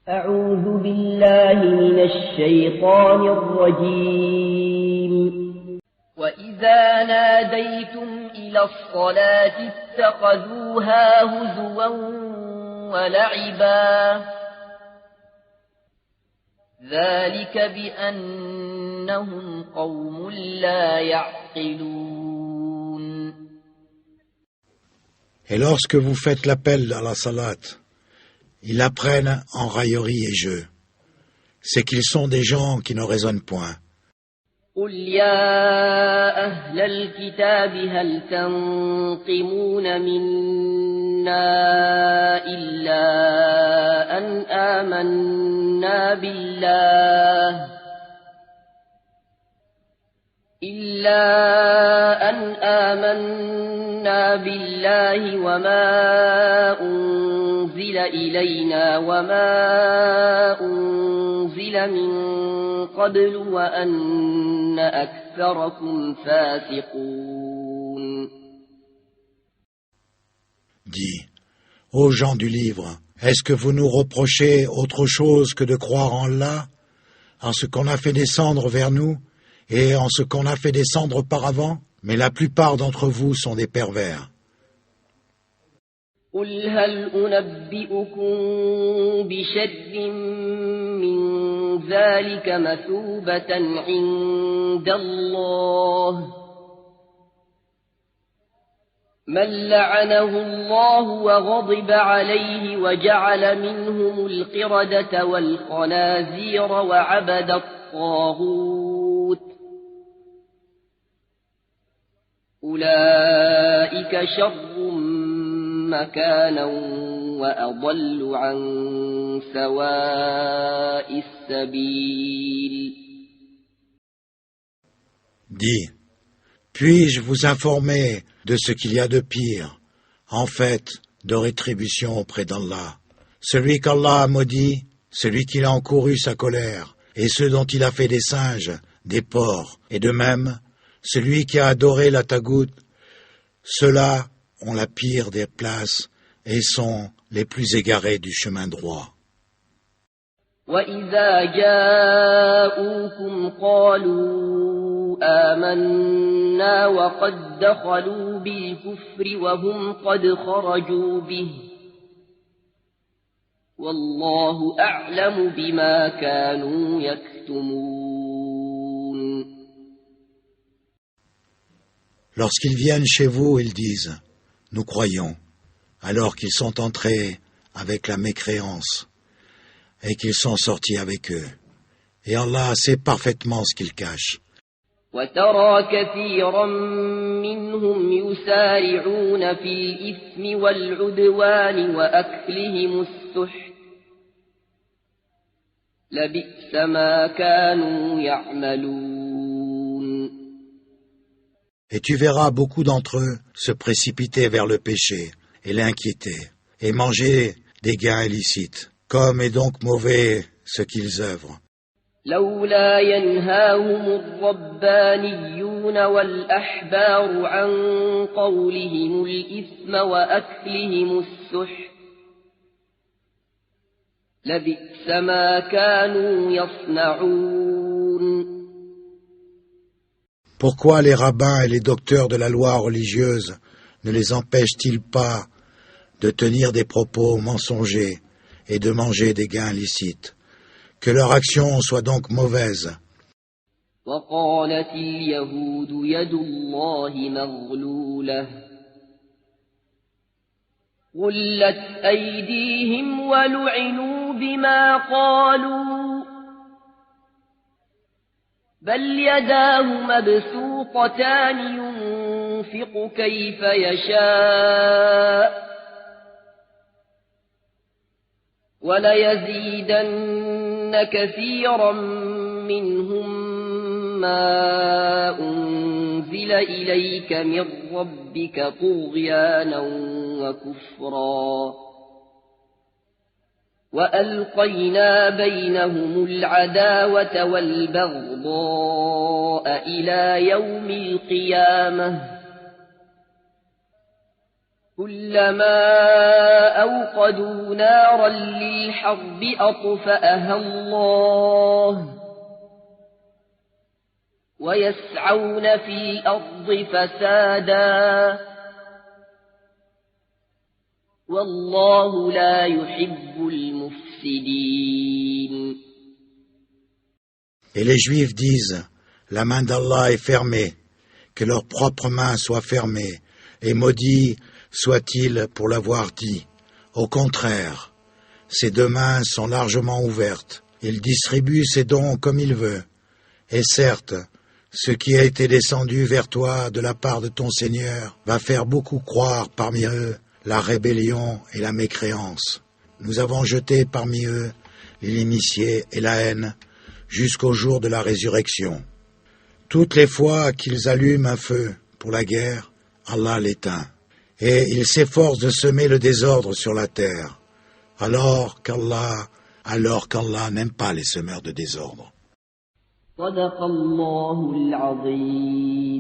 أعوذ بالله من الشيطان الرجيم وإذا ناديتم إلى الصلاة اتخذوها هزوا ولعبا ذلك بأنهم قوم لا يعقلون. Et lorsque vous faites l'appel à la salat, ils la prennent en raillerie et jeu. C'est qu'ils sont des gens qui ne raisonnent point. قل يا أهل الكتاب هل تنقمون منا إلا أن آمنا بالله وما أنزل إلينا وما أنزل من قبل وأن أكثركم فاسقون. Dis, ô gens du livre, est-ce que vous nous reprochez autre chose que de croire en Allah, en ce qu'on a fait descendre vers nous, et en ce qu'on a fait descendre auparavant? Mais la plupart d'entre vous sont des pervers. قل هل أنبئكم بشر من ذلك مثوبة عند الله من لعنه الله وغضب عليه وجعل منهم القردة والخنازير وعبد الطاغوت أولئك شر مكانا وأضل عن سواء السبيل. Dis, puis-je vous informer de ce qu'il y a de pire, en fait, de rétribution auprès d'Allah? Celui qu'Allah a maudit, celui qui a encouru sa colère, et ceux dont il a fait des singes, des porcs, et de même, celui qui a adoré la tagout, ceux-là ont la pire des places et sont les plus égarés du chemin droit. وَإِذَا جَاءُوكُمْ قَالُوا آمَنَّا وَقَدْ دَخَلُوا بِالْكُفْرِ وَهُمْ قَدْ خَرَجُوا بِهِ وَاللَّهُ أَعْلَمُ بِمَا كَانُوا يَكْتُمُونَ. Lorsqu'ils viennent chez vous, ils disent « Nous croyons », alors qu'ils sont entrés avec la mécréance et qu'ils sont sortis avec eux. Et Allah sait parfaitement ce qu'ils cachent. وَتَرَى كَثِيرًا مِّنْهُمْ يُسَارِعُونَ فِي الْإِثْمِ وَالْعُدْوَانِ وَأَكْلِهِمُ السُّحْتَ لَبِئْسَ مَا كَانُوا يَعْمَلُونَ. Et tu verras beaucoup d'entre eux se précipiter vers le péché et l'inquiéter, et manger des gains illicites. Comme est donc mauvais ce qu'ils œuvrent. لولا ينهاهم الربانيون والأحبار عن قولهم الإثم وأكلهم السحت لبئس ما كانوا يصنعون. Pourquoi les rabbins et les docteurs de la loi religieuse ne les empêchent-ils pas de tenir des propos mensongers et de manger des gains licites? Que leur action soit donc mauvaise. وقالت اليهود يد الله مغلولة غلت أيديهم ولعنوا بما قالوا بل يداه مبسوطتان ينفق كيف يشاء وليزيدن كثيرا منهم ما أنزل إليك من ربك طغيانا وكفرا وألقينا بينهم العداوة والبغضاء إلى يوم القيامة كلما أوقدوا نارا للحرب أطفأها الله ويسعون في الأرض فسادا والله لا يحب المفسدين. Et les Juifs disent, la main d'Allah est fermée, que leur propre main soit fermée, et maudit soit-il pour l'avoir dit. Au contraire, ses deux mains sont largement ouvertes, il distribue ses dons comme il veut. Et certes, ce qui a été descendu vers toi de la part de ton Seigneur va faire beaucoup croire parmi eux la rébellion et la mécréance. Nous avons jeté parmi eux l'inimitié et la haine jusqu'au jour de la résurrection. Toutes les fois qu'ils allument un feu pour la guerre, Allah l'éteint. Et ils s'efforcent de semer le désordre sur la terre, alors qu'Allah n'aime pas les semeurs de désordre. صدق الله العظيم.